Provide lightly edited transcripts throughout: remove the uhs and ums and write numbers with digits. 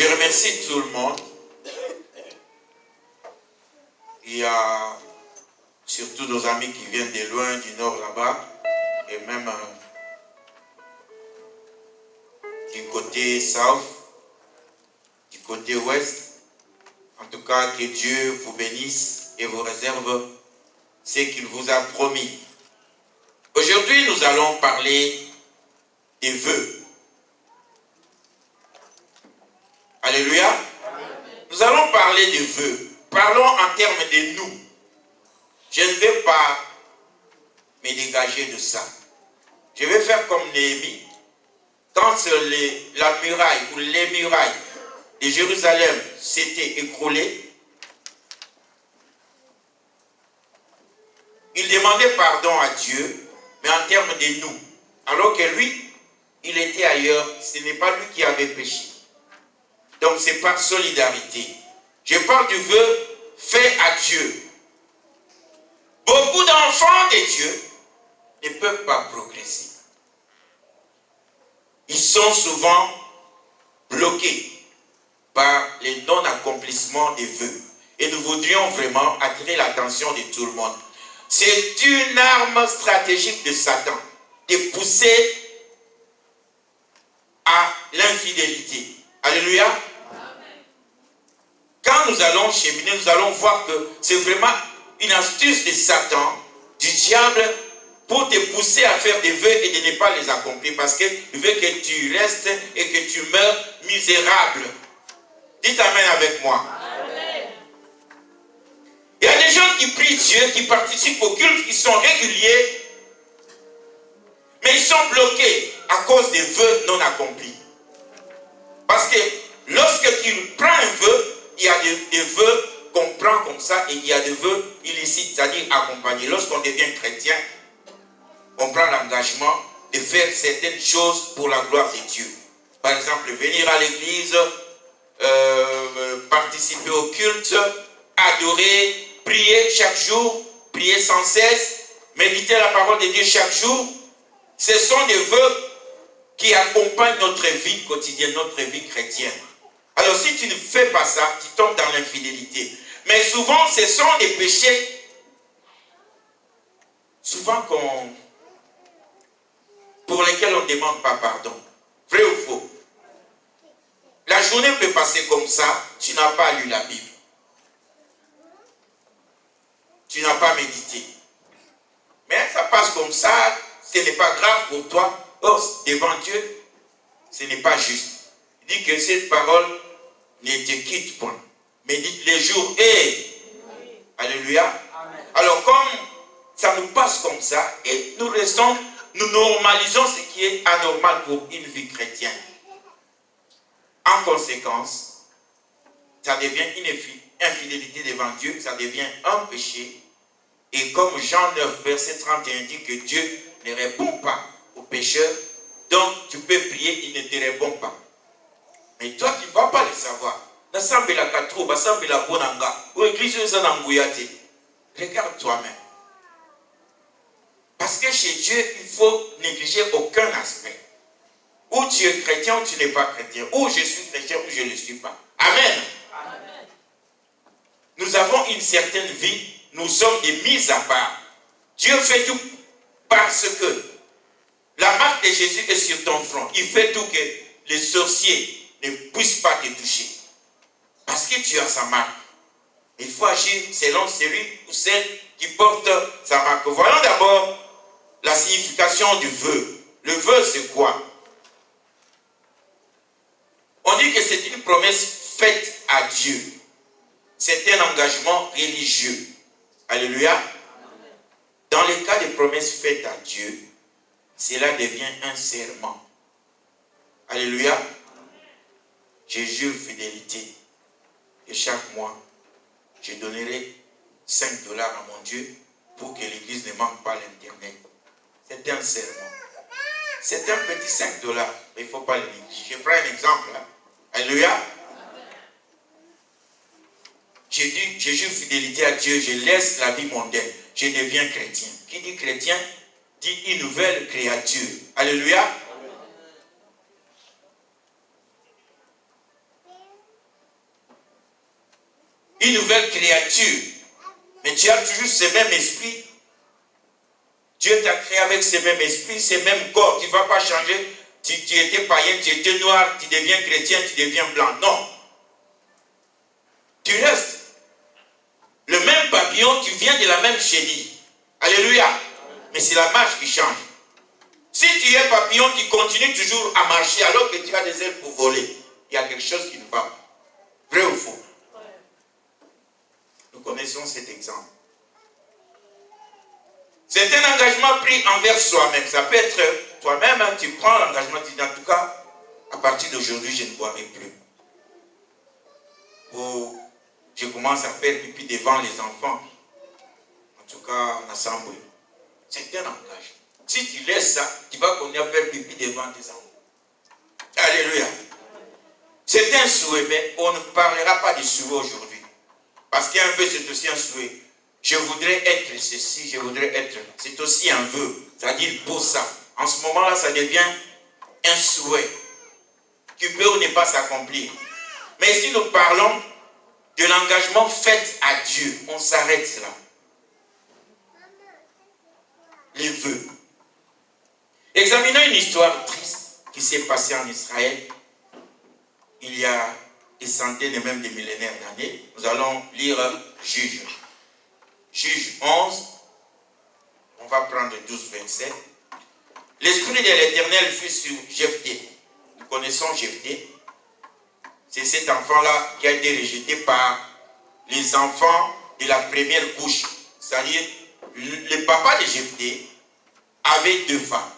Je remercie tout le monde. Il y a surtout nos amis qui viennent de loin, du nord là-bas, et même du côté south, du côté ouest. En tout cas, que Dieu vous bénisse et vous réserve ce qu'il vous a promis. Aujourd'hui, nous allons parler des vœux. Alléluia. Amen. Nous allons parler des vœux. Parlons en termes de nous. Je ne vais pas me dégager de ça. Je vais faire comme Néhémie. Quand la muraille ou les murailles de Jérusalem s'étaient écroulées, il demandait pardon à Dieu, mais en termes de nous. Alors que lui, il était ailleurs, ce n'est pas lui qui avait péché. Donc c'est par solidarité. Je parle du vœu fait à Dieu. Beaucoup d'enfants de Dieu ne peuvent pas progresser. Ils sont souvent bloqués par les non-accomplissements des vœux. Et nous voudrions vraiment attirer l'attention de tout le monde. C'est une arme stratégique de Satan de pousser à l'infidélité. Alléluia. Amen. Quand nous allons cheminer, nous allons voir que c'est vraiment une astuce de Satan, du diable, pour te pousser à faire des vœux et de ne pas les accomplir. Parce qu'il veut que tu restes et que tu meurs misérable. Dites Amen avec moi. Amen. Il y a des gens qui prient Dieu, qui participent au culte, qui sont réguliers, mais ils sont bloqués à cause des vœux non accomplis. Parce que lorsque tu prends un vœu, il y a des vœux qu'on prend comme ça et il y a des vœux illicites, c'est-à-dire accompagnés. Lorsqu'on devient chrétien, on prend l'engagement de faire certaines choses pour la gloire de Dieu. Par exemple, venir à l'église, participer au culte, adorer, prier chaque jour, prier sans cesse, méditer la parole de Dieu chaque jour. Ce sont des vœux qui accompagnent notre vie quotidienne, notre vie chrétienne. Alors si tu ne fais pas ça, tu tombes dans l'infidélité. Mais souvent, ce sont des péchés, souvent pour lesquels on ne demande pas pardon. Vrai ou faux? La journée peut passer comme ça, tu n'as pas lu la Bible. Tu n'as pas médité. Mais ça passe comme ça, ce n'est pas grave pour toi. Or, devant Dieu, ce n'est pas juste. Il dit que cette parole ne te quitte point. Médite les jours et... Alléluia. Amen. Alors, comme ça nous passe comme ça, et nous restons, nous normalisons ce qui est anormal pour une vie chrétienne. En conséquence, ça devient une infidélité devant Dieu, ça devient un péché. Et comme Jean 9, verset 31 dit que Dieu ne répond pas aux pécheurs, donc tu peux prier, il ne te répond pas. Mais toi, tu ne vas pas le savoir. Regarde toi-même. Parce que chez Dieu, il faut négliger aucun aspect. Ou tu es chrétien ou tu n'es pas chrétien. Ou je suis chrétien ou je ne le suis pas. Amen. Amen. Nous avons une certaine vie. Nous sommes des mises à part. Dieu fait tout parce que la marque de Jésus est sur ton front. Il fait tout que les sorciers ne puissent pas te toucher. Parce que tu as sa marque. Il faut agir selon celui ou celle qui porte sa marque. Voyons d'abord la signification du vœu. Le vœu, c'est quoi? On dit que c'est une promesse faite à Dieu. C'est un engagement religieux. Alléluia. Dans les cas de promesses faites à Dieu, cela devient un serment. Alléluia. Je jure fidélité que chaque mois, je donnerai 5 $ à mon Dieu pour que l'église ne manque pas l'internet. C'est un serment. C'est un petit 5 $, mais il ne faut pas le négliger. Je prends un exemple. Alléluia. Je dis, je jure fidélité à Dieu, je laisse la vie mondaine, je deviens chrétien. Qui dit chrétien, dit une nouvelle créature. Alléluia. une nouvelle créature. Mais tu as toujours ce même esprit. Dieu t'a créé avec ce même esprit, ce même corps. Tu ne vas pas changer. Tu étais païen, tu étais noir, tu deviens chrétien, tu deviens blanc. Non. Tu restes. Le même papillon, tu viens de la même chenille. Alléluia. Mais c'est la marche qui change. Si tu es papillon, tu continues toujours à marcher alors que tu as des ailes pour voler. Il y a quelque chose qui ne va pas. Vrai ou faux? Nous connaissons cet exemple. C'est un engagement pris envers soi-même. Ça peut être toi-même, hein, tu prends l'engagement, tu dis en tout cas, à partir d'aujourd'hui, je ne boirai plus. Ou je commence à faire pipi devant les enfants. En tout cas, en assemblée. C'est un engagement. Si tu laisses ça, tu vas continuer à faire pipi devant tes enfants. Alléluia. C'est un souhait, mais on ne parlera pas de souhait aujourd'hui. Parce qu'un vœu, c'est aussi un souhait. Je voudrais être ceci, je voudrais être... C'est aussi un vœu. C'est-à-dire pour ça. En ce moment-là, ça devient un souhait qui peut ou ne pas s'accomplir. Mais si nous parlons de l'engagement fait à Dieu, on s'arrête là. Les vœux. Examinons une histoire triste qui s'est passée en Israël il y a des centaines et même des millénaires d'années. Nous allons lire Juge. Juge 11, on va prendre 12, 27. L'esprit de l'Éternel fut sur Jephthé. Nous connaissons Jephthé. C'est cet enfant-là qui a été rejeté par les enfants de la première couche. C'est-à-dire, le papa de Jephthé avait 2 femmes.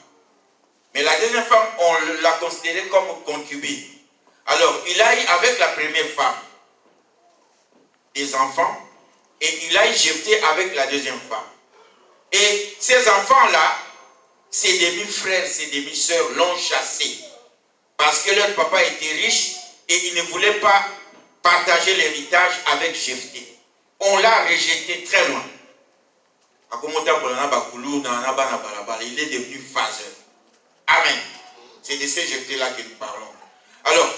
Mais la deuxième femme, on l'a considérée comme concubine. Alors, il a eu avec la première femme des enfants et il a eu Jephthé avec la deuxième femme. Et ces enfants-là, ses demi-frères, ses demi-sœurs l'ont chassé parce que leur papa était riche et il ne voulait pas partager l'héritage avec Jephthé. On l'a rejeté très loin. Il est devenu phaseur. Amen. C'est de ces Jephthé-là que nous parlons. Alors,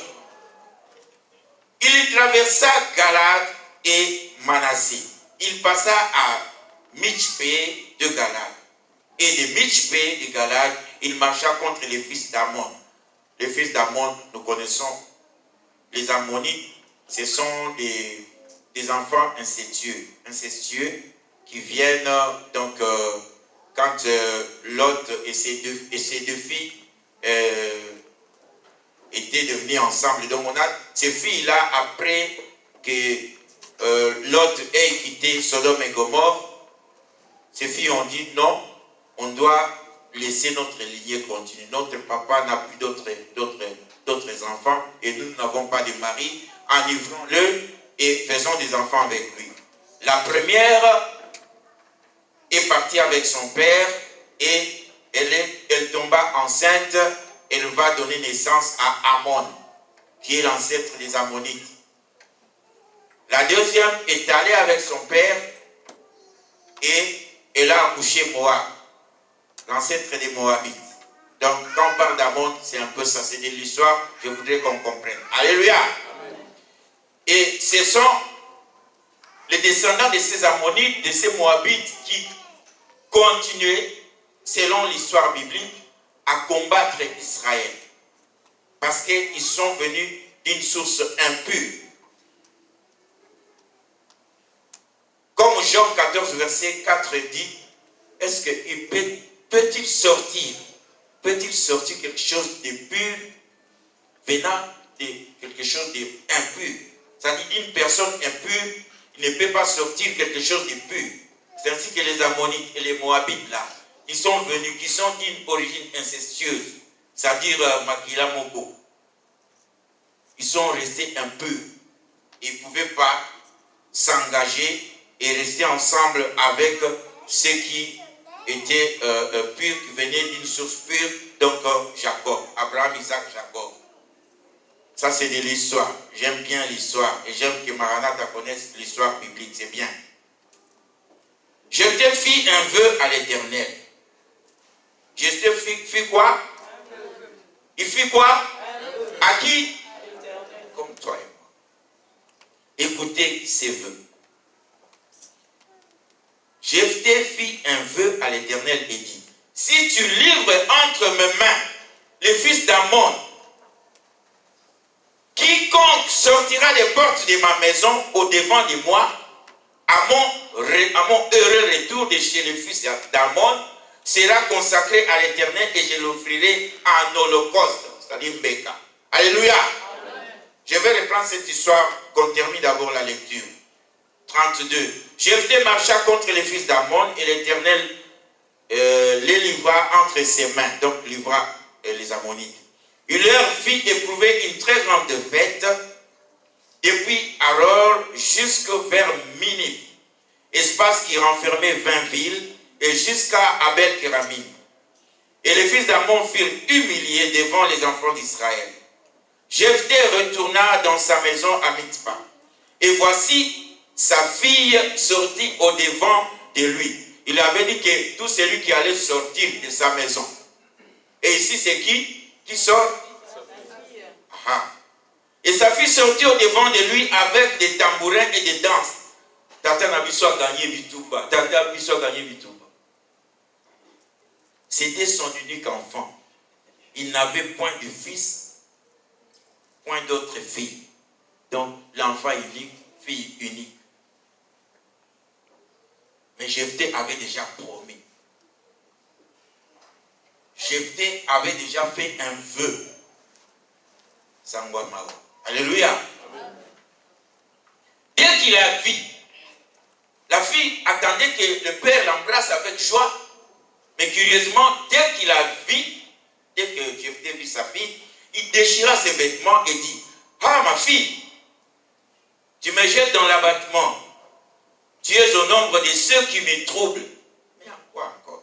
il traversa Galad et Manassé. Il passa à Michpé de Galad. Et de Michpé de Galad, il marcha contre les fils d'Ammon. Les fils d'Ammon, nous connaissons. Les Ammonites, ce sont des enfants incestueux qui viennent donc quand Lot et ses deux filles étaient devenus ensemble. Donc on a ces filles-là, après que Lot ait quitté Sodome et Gomorrhe, ces filles ont dit non, on doit laisser notre lignée continuer. Notre papa n'a plus d'autres enfants et nous n'avons pas de mari. Enivrons-le et faisons des enfants avec lui. La première est partie avec son père et elle tomba enceinte. Elle va donner naissance à Ammon, qui est l'ancêtre des Ammonites. La deuxième est allée avec son père et elle a accouché Moab, l'ancêtre des Moabites. Donc, quand on parle d'Ammon, c'est un peu ça, c'est de l'histoire, je voudrais qu'on comprenne. Alléluia. Amen. Et ce sont les descendants de ces Ammonites, de ces Moabites qui continuaient, selon l'histoire biblique, à combattre Israël. Parce qu'ils sont venus d'une source impure. Comme Jean 14, verset 4 dit, est-ce qu'il peut-il sortir quelque chose de pur venant de quelque chose d'impur? C'est-à-dire d'une personne impure, il ne peut pas sortir quelque chose de pur. C'est ainsi que les Ammonites et les Moabites là, ils sont venus, qui sont d'une origine incestueuse, c'est-à-dire Makila Moko. Ils sont restés impurs. Ils ne pouvaient pas s'engager et rester ensemble avec ceux qui étaient purs, qui venaient d'une source pure, donc Jacob, Abraham, Isaac, Jacob. Ça c'est de l'histoire. J'aime bien l'histoire et j'aime que Maranatha connaisse l'histoire biblique, c'est bien. Je te fis un vœu à l'Éternel. Je te fis quoi? Il fit quoi? À qui? Comme toi et moi. Écoutez ces vœux. Jephthé fit un vœu à l'Éternel et dit, si tu livres entre mes mains les fils d'Ammon, quiconque sortira des portes de ma maison au devant de moi, à mon heureux retour de chez les fils d'Ammon, sera consacré à l'Éternel et je l'offrirai en holocauste, c'est-à-dire Beka. Alléluia. Amen. Je vais reprendre cette histoire qu'on termine d'abord la lecture. 32. Jephthé marcha contre les fils d'Ammon et l'Éternel les livra entre ses mains, donc livra les Ammonites. Il leur fit éprouver une très grande fête depuis Aror jusque vers Minif, espace qui renfermait 20 villes, et jusqu'à Abel-Kéramim. Et les fils d'Ammon furent humiliés devant les enfants d'Israël. Jephthé retourna dans sa maison à Mitzpah. Et voici, sa fille sortit au devant de lui. Il avait dit que tout celui qui allait sortir de sa maison. Et ici, c'est qui sort? Aha. Et sa fille sortit au devant de lui avec des tambourins et des danses. Tata n'a pas gagné Bitouba. Tata n'a pas gagné Bitouba. C'était son unique enfant. Il n'avait point de fils, point d'autre fille. Donc, l'enfant unique, fille unique. Mais Jephthé avait déjà promis. Jephthé avait déjà fait un vœu. Sangwa. Alléluia. Amen. Dès qu'il a vu, la fille attendait que le père l'embrasse avec joie. Mais curieusement, dès qu'il a vu, dès que Jephthé vit sa fille, il déchira ses vêtements et dit, ah ma fille, tu me jettes dans l'abattement. Tu es au nombre de ceux qui me troublent. Mais à quoi encore?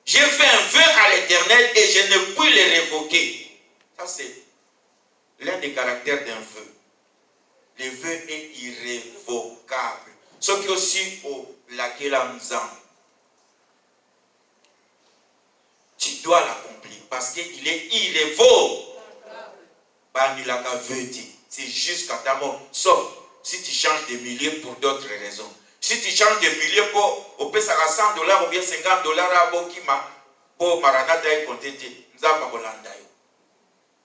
J'ai fait un vœu à l'Éternel et je ne puis le révoquer. Ça c'est l'un des caractères d'un vœu. Le vœu est irrévocable. Ce qui est aussi au laquelle nous en. Tu dois l'accomplir parce qu'il est irrévocable. C'est jusqu'à ta mort. Sauf si tu changes de milieu pour d'autres raisons. Si tu changes de milieu pour au $100 ou bien $50 à Bokima, pour Maranatha et Kontete,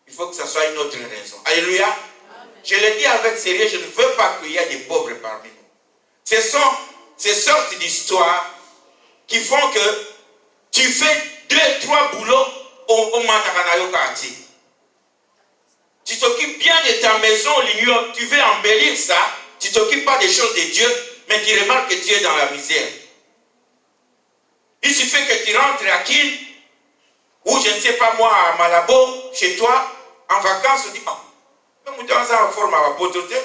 il faut que ce soit une autre raison. Alléluia. Amen. Je le dis avec sérieux, je ne veux pas qu'il y ait des pauvres parmi nous. Ce sont ces sortes d'histoires qui font que tu fais 2-3 boulots au Matakanayo Kati. Tu t'occupes bien de ta maison, tu veux embellir ça, tu ne t'occupes pas des choses de Dieu, mais tu remarques que tu es dans la misère. Il suffit que tu rentres à Kine, ou je ne sais pas moi, à Malabo, chez toi, en vacances, on dit, oh, mais nous avons forme à pototer.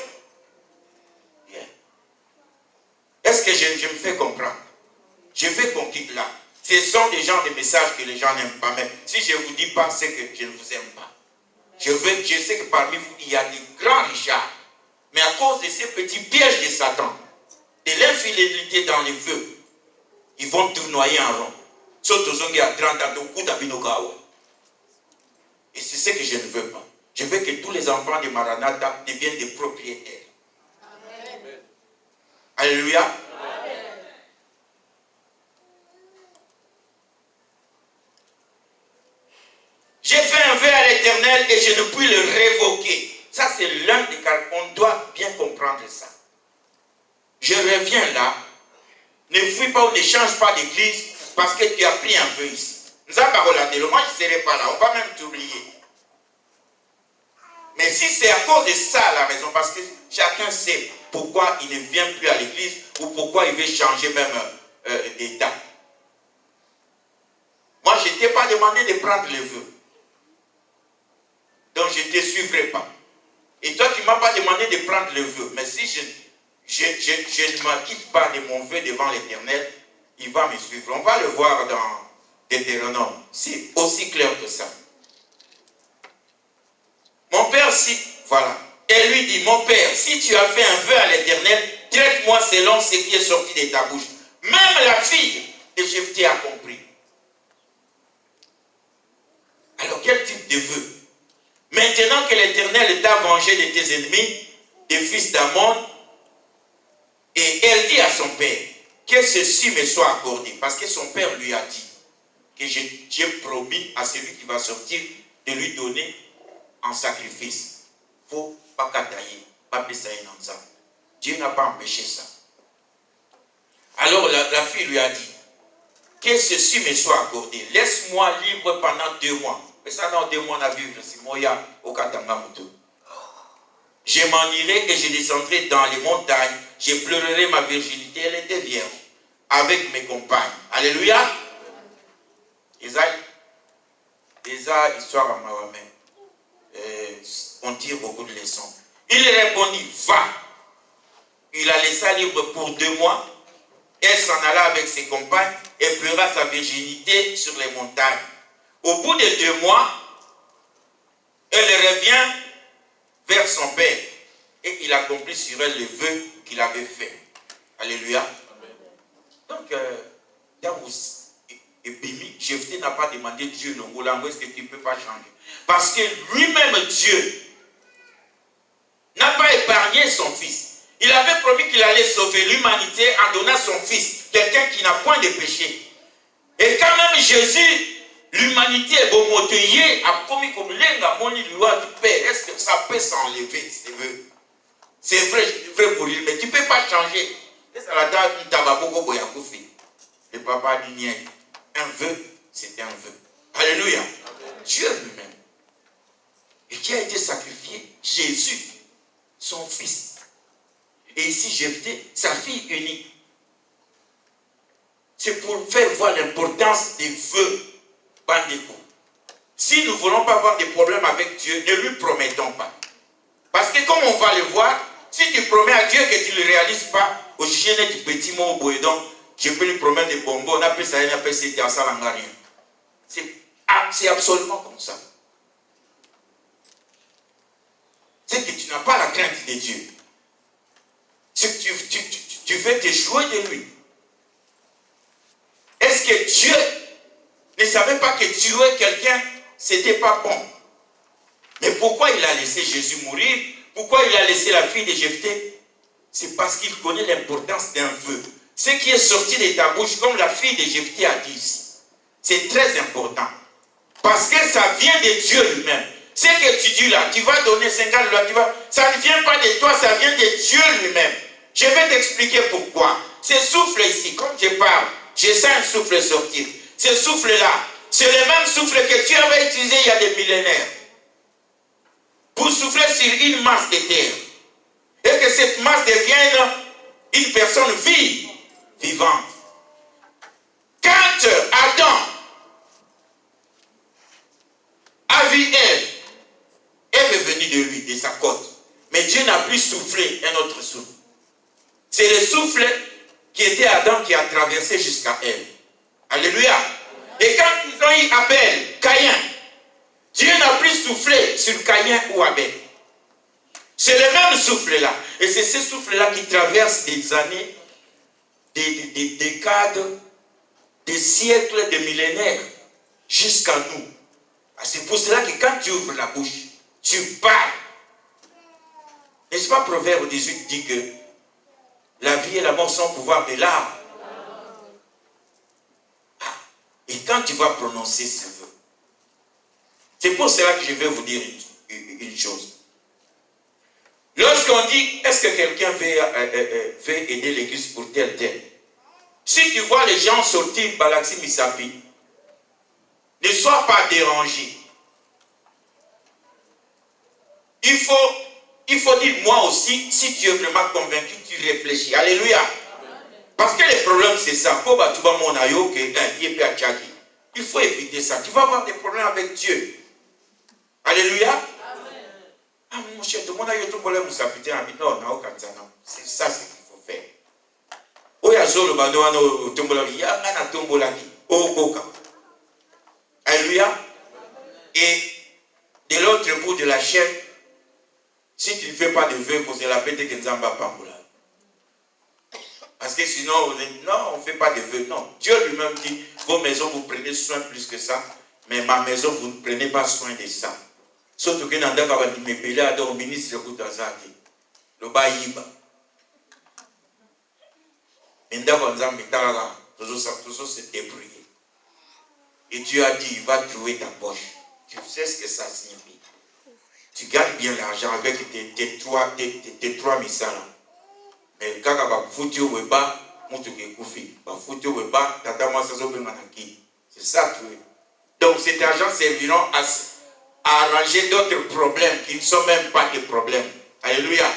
Est-ce que je me fais comprendre? Je veux qu'on quitte là. Ce sont des genres de messages que les gens n'aiment pas. Mais si je ne vous dis pas, c'est que je ne vous aime pas. Je sais que parmi vous, il y a des grands richards. Mais à cause de ces petits pièges de Satan, de l'infidélité dans les feux, ils vont tournoyer en rond. Et c'est ce que je ne veux pas. Je veux que tous les enfants de Maranatha deviennent des propriétaires. Amen. Alléluia. Amen. J'ai fait un vœu à l'Éternel et je ne puis le révoquer. Ça, c'est l'un des cas. On doit bien comprendre ça. Je reviens là. Ne fuis pas ou ne change pas d'église parce que tu as pris un vœu ici. Nous avons parlé de moi, je ne serai pas là. On va même t'oublier. Mais si c'est à cause de ça la raison, parce que chacun sait pourquoi il ne vient plus à l'église ou pourquoi il veut changer même d'état. Moi, je ne t'ai pas demandé de prendre le vœu. Donc, je ne te suivrai pas. Et toi, tu ne m'as pas demandé de prendre le vœu. Mais si je ne m'acquitte pas de mon vœu devant l'Éternel, il va me suivre. On va le voir dans Deutéronome. C'est aussi clair que ça. Mon père, voilà. Et lui dit, mon père, si tu as fait un vœu à l'Éternel, traite-moi selon ce qui est sorti de ta bouche. Même la fille de Jephthé a compris. Alors, quel type de vœu? Maintenant que l'Éternel t'a vengé de tes ennemis, des fils d'Ammon, Et elle dit à son père que ceci me soit accordé. Parce que son père lui a dit que j'ai promis à celui qui va sortir de lui donner en sacrifice. Il ne faut pas katailler, pas pésailler dans ça. Dieu n'a pas empêché ça. Alors la fille lui a dit que ceci me soit accordé. Laisse-moi libre pendant 2 mois. Mais ça, dans 2 mois, on a vu, c'est Moya au Katangamuto. Je m'en irai et je descendrai dans les montagnes. Je pleurerai ma virginité. Elle était vierge avec mes compagnes. Alléluia. Isaïe, histoire à Mahomet. On tire beaucoup de leçons. Il répondit, va. Il la laissa libre pour 2 mois. Elle s'en alla avec ses compagnes et pleura sa virginité sur les montagnes. Au bout de 2 mois, elle revient vers son père et il accomplit sur elle le vœu qu'il avait fait. Alléluia. Donc, dans vous, Jephthé n'a pas demandé Dieu, non, est-ce que tu ne peux pas changer? Parce que lui-même, Dieu, n'a pas épargné son fils. Il avait promis qu'il allait sauver l'humanité en donnant son fils, quelqu'un qui n'a point de péché. Et quand même Jésus, l'humanité est bomoteyée, a commis comme l'enga moni loi du Père. Est-ce que ça peut s'enlever? C'est vrai, je devrais mourir, mais tu ne peux pas changer. Le papa dit rien. Un vœu, c'est un vœu. Alléluia. Dieu lui-même. Et qui a été sacrifié? Jésus, son fils. Et ici, Jephthé, sa fille unique. C'est pour faire voir l'importance des vœux. Bandeko. Si nous ne voulons pas avoir des problèmes avec Dieu, ne lui promettons pas. Parce que comme on va le voir, si tu promets à Dieu que tu ne le réalises pas, au sujet du petit mot au donc, je peux lui promettre des bonbons, on appelle ça, on appelle ça, c'est absolument comme ça. C'est que tu n'as pas la crainte de Dieu. C'est que tu veux te jouer de lui. Est-ce que Dieu ne savait pas que tuer quelqu'un, c'était pas bon? Mais pourquoi il a laissé Jésus mourir? Pourquoi il a laissé la fille de Jephthé? C'est parce qu'il connaît l'importance d'un vœu. Ce qui est sorti de ta bouche, comme la fille de Jephthé a dit ici, c'est très important. Parce que ça vient de Dieu lui-même. Ce que tu dis là, tu vas donner 50 lois, ça ne vient pas de toi, ça vient de Dieu lui-même. Je vais t'expliquer pourquoi. Ce souffle ici, comme je parle, je sens un souffle sortir. Ce souffle-là, c'est le même souffle que Dieu avait utilisé il y a des millénaires pour souffler sur une masse de terre. Et que cette masse devienne une personne vivante. Quand Adam a vu Ève est venue de lui, de sa côte. Mais Dieu n'a plus soufflé un autre souffle. C'est le souffle qui était Adam qui a traversé jusqu'à Ève. Alléluia. Et quand ils ont eu Abel, Caïn, Dieu n'a plus soufflé sur Caïn ou Abel. C'est le même souffle-là. Et c'est ce souffle-là qui traverse des années, des décades, des siècles, des millénaires, jusqu'à nous. C'est pour cela que quand tu ouvres la bouche, tu parles. N'est-ce pas Proverbe 18 dit que la vie et la mort sont au pouvoir de l'âme. Et quand tu vas prononcer ce vœu, c'est pour cela que je vais vous dire une chose. Lorsqu'on dit, est-ce que quelqu'un veut aider l'église pour tel? Si tu vois les gens sortir Balaxi Misapi, ne sois pas dérangé. Il faut dire, moi aussi, si tu es vraiment convaincu, tu réfléchis. Alléluia. Parce que le problème, c'est ça. Il faut éviter ça. Tu vas avoir des problèmes avec Dieu. Alléluia. Ah, mon cher, tout le monde a eu tout problème. C'est ça ce qu'il faut faire. Alléluia. Et de l'autre bout de la chaîne, si tu ne fais pas de vœux, c'est la bête que Nzamba Pamboula. Parce que sinon, non, on ne fait pas de vœux. Non. Dieu lui-même dit, vos maisons, vous prenez soin plus que ça, mais ma maison, vous ne prenez pas soin de ça. Surtout que dans le ministre de Koutazaki, le Baïba. se débrouiller. Et Dieu a dit, il va trouver ta poche. Tu sais ce que ça signifie. Tu gagnes bien l'argent avec tes 3 misala. Mais quand tu as foutu au weba, c'est ça tu veux. Donc cet argent serviront à arranger d'autres problèmes qui ne sont même pas des problèmes. Alléluia.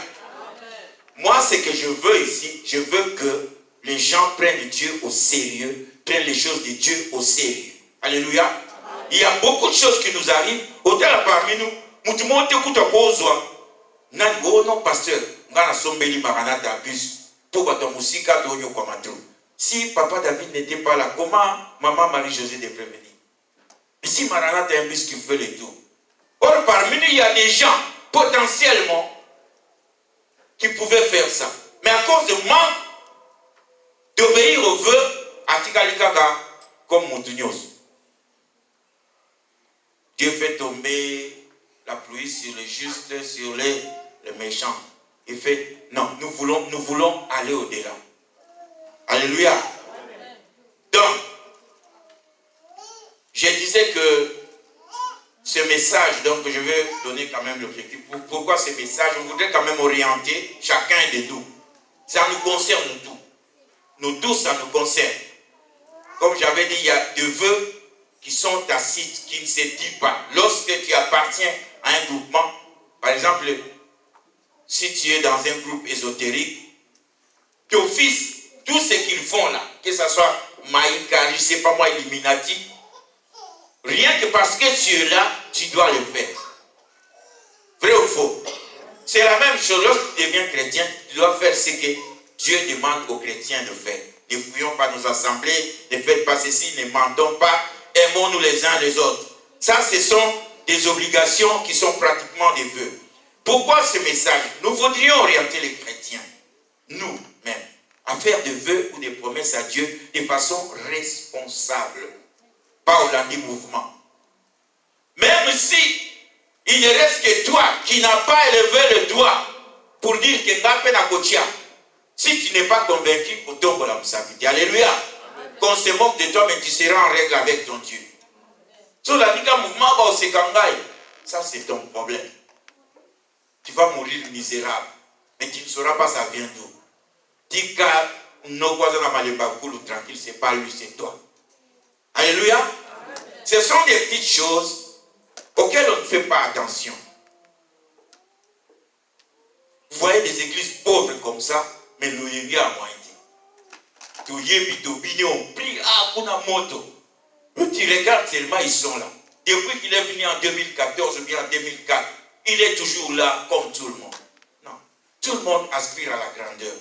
Moi, ce que je veux ici, je veux que les gens prennent Dieu au sérieux, prennent les choses de Dieu au sérieux. Alléluia. Il y a beaucoup de choses qui nous arrivent. Au-delà parmi nous, non, pasteur, si papa David n'était pas là, comment maman Marie-Josée devrait venir? Si Maranatha est un bus qui fait le tour. Or, parmi nous, il y a des gens, potentiellement, qui pouvaient faire ça. Mais à cause de manque d'obéir aux vœux, Atikalikaka, comme Montignos. Dieu fait tomber la pluie sur les justes, sur les méchants. Il fait, non, nous voulons aller au-delà. Alléluia. Donc, je disais que ce message, donc je vais donner quand même l'objectif. Pourquoi ce message? On voudrait quand même orienter chacun de nous. Ça nous concerne tous. Nous tous, ça nous concerne. Comme j'avais dit, il y a des vœux qui sont tacites, qui ne se disent pas. Lorsque tu appartiens à un groupement, par exemple, si tu es dans un groupe ésotérique, d'office, tout ce qu'ils font là, que ce soit Maïka, je ne sais pas moi, Illuminati, rien que parce que tu es là, tu dois le faire. Vrai ou faux? C'est la même chose. Lorsque tu deviens chrétien, tu dois faire ce que Dieu demande aux chrétiens de faire. Ne fouillons pas nos assemblées, ne faites pas ceci, ne mentons pas, aimons-nous les uns les autres. Ça, ce sont des obligations qui sont pratiquement des vœux. Pourquoi ce message? Nous voudrions orienter les chrétiens, nous-mêmes, à faire des vœux ou des promesses à Dieu de façon responsable. Pas au lundi mouvement. Même si il ne reste que toi qui n'as pas élevé le doigt pour dire que Ngapé na Kotia, si tu n'es pas convaincu, au tombe la Moussabiti. Alléluia. Qu'on se moque de toi, mais tu seras en règle avec ton Dieu. Sur la Liga mouvement, ça c'est ton problème. Tu vas mourir misérable, mais tu ne sauras pas ça vient d'où. Dis qu'à nos voisins à Malébakulu tranquille, c'est pas lui, c'est toi. Alléluia. Amen. Ce sont des petites choses auxquelles on ne fait pas attention. Vous voyez des églises pauvres comme ça, mais nous y a moins dit. On prie à moto. Tu regardes seulement, ils sont là. Depuis qu'il est venu en 2014 ou bien en 2004, il est toujours là comme tout le monde. Non. Tout le monde aspire à la grandeur.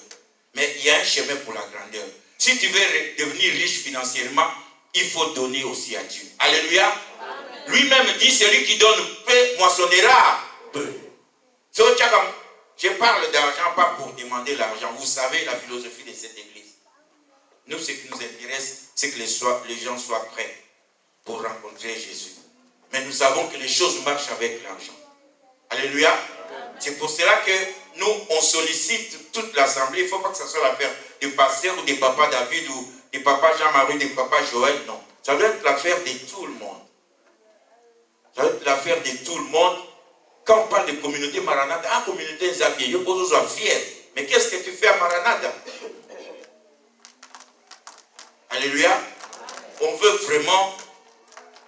Mais il y a un chemin pour la grandeur. Si tu veux devenir riche financièrement, il faut donner aussi à Dieu. Alléluia. Lui-même dit, celui qui donne peu, moissonnera peu. Je parle d'argent pas pour demander l'argent. Vous savez la philosophie de cette église. Nous, ce qui nous intéresse, c'est que les gens soient prêts pour rencontrer Jésus. Mais nous savons que les choses marchent avec l'argent. Alléluia. C'est pour cela que nous, on sollicite toute l'assemblée. Il ne faut pas que ce soit l'affaire du pasteur ou des papas David ou des papas Jean-Marie, des papas Joël. Non. Ça doit être l'affaire de tout le monde. Ça doit être l'affaire de tout le monde. Quand on parle de communauté Maranatha, communauté Zabié, je peux sois fier. Mais qu'est-ce que tu fais à Maranatha? Alléluia. On veut vraiment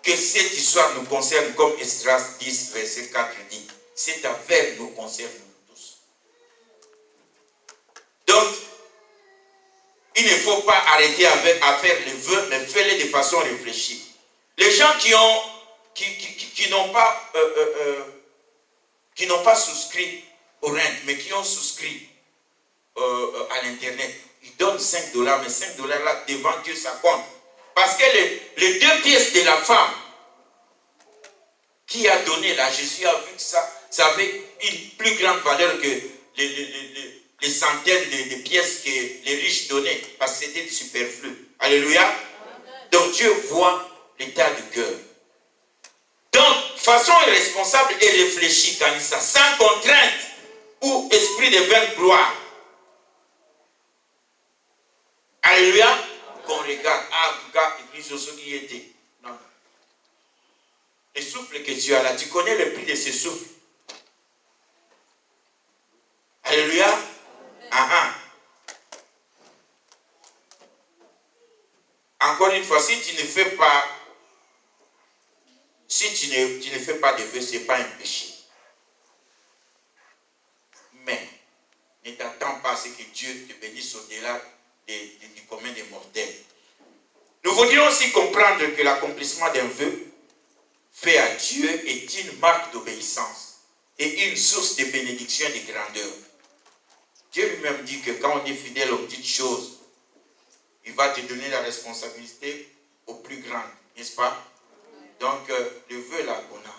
que cette histoire nous concerne, comme Esdras 10, verset 4 dit. Cette affaire nous concerne nous tous. Donc, il ne faut pas arrêter à faire les vœux, mais faites-les de façon réfléchie. Les gens qui n'ont pas souscrit au rent, mais qui ont souscrit à l'internet, ils donnent $5, mais $5 là, devant Dieu, ça compte. Parce que les 2 pièces de la femme qui a donné là, Jésus a vu que ça avait une plus grande valeur que les centaines de pièces que les riches donnaient, parce que c'était superflu. Alléluia. Donc Dieu voit l'état du cœur. Donc, façon irresponsable et réfléchie, Kanissa, sans contrainte ou esprit de vaine gloire. Alléluia. Qu'on regarde. Ah, en tout cas, l'église de ceux qui y étaient. Non. Les souffles que tu as là, tu connais le prix de ces souffles. Alléluia. Encore une fois, si tu ne fais pas, tu ne fais pas de vœux, ce n'est pas un péché. Mais ne t'attends pas à ce que Dieu te bénisse au-delà du commun des mortels. Nous voudrions aussi comprendre que l'accomplissement d'un vœu fait à Dieu est une marque d'obéissance et une source de bénédiction et de grandeur. Dieu lui-même dit que quand on est fidèle aux petites choses, il va te donner la responsabilité aux plus grandes, n'est-ce pas? Donc, le vœu là qu'on a,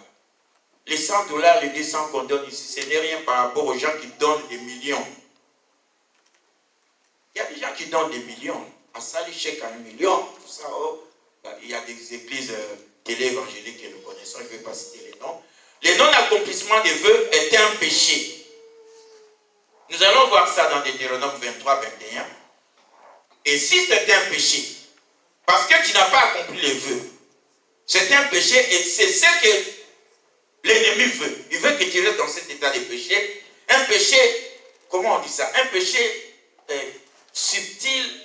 les $100, les 200 qu'on donne ici, ce n'est rien par rapport aux gens qui donnent des millions. Il y a des gens qui donnent des millions. À Sali, chèque à 1 million, tout ça. Oh. Il y a des églises téléévangéliques que nous connaissons, je ne vais pas citer les noms. Le non-accomplissement des vœux est un péché. Nous allons voir ça dans Deutéronome 23, 21. Et si c'est un péché, parce que tu n'as pas accompli les vœux, c'est un péché et c'est ce que l'ennemi veut. Il veut que tu restes dans cet état de péché. Un péché, comment on dit ça? Un péché subtil,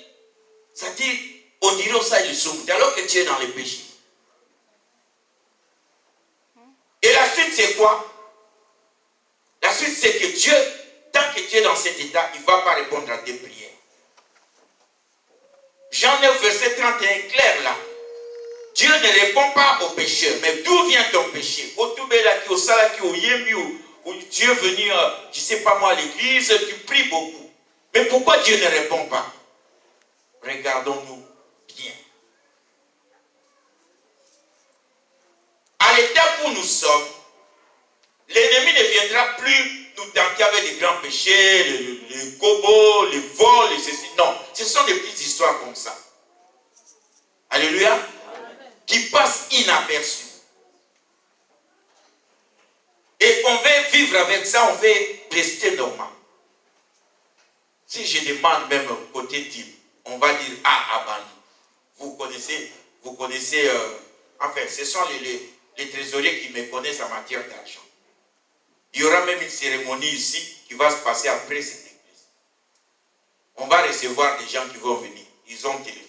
c'est-à-dire, on dirait ça, il souffre, alors que tu es dans le péché. Et la suite, c'est quoi? La suite, c'est que Dieu, tant que tu es dans cet état, il ne va pas répondre à tes prières. Jean 9, verset 31 est clair là. Dieu ne répond pas aux pécheurs. Mais d'où vient ton péché? Au Toubelaki, au Salaki, au Yembi, où tu es venu, je ne sais pas moi, à l'église, tu pries beaucoup. Mais pourquoi Dieu ne répond pas? Regardons-nous bien. À l'état où nous sommes, l'ennemi ne viendra plus nous tenter avec des grands péchés, les gobos, les vols, les ceci. Non, ce sont des petites histoires comme ça. Alléluia. Qui passent inaperçues. Et on veut vivre avec ça, on veut rester normal. Si je demande même côté type, on va dire Abani. Vous connaissez, enfin, ce sont les trésoriers qui me connaissent en matière d'argent. Il y aura même une cérémonie ici qui va se passer après cette église. On va recevoir des gens qui vont venir. Ils ont téléphoné.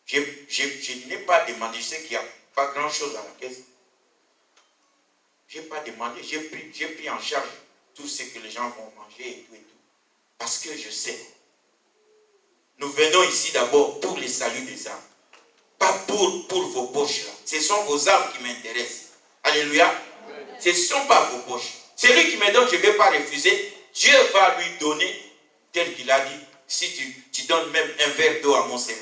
Je n'ai pas demandé, je sais qu'il n'y a pas grand-chose à la caisse. Je n'ai pas demandé, j'ai pris en charge tout ce que les gens vont manger et tout et tout. Parce que je sais. Nous venons ici d'abord pour le salut des âmes. Pas pour vos poches là. Ce sont vos âmes qui m'intéressent. Alléluia. Ce ne sont pas vos poches. Celui qui me donne, je ne vais pas refuser. Dieu va lui donner, tel qu'il a dit, si tu donnes même un verre d'eau à mon serviteur.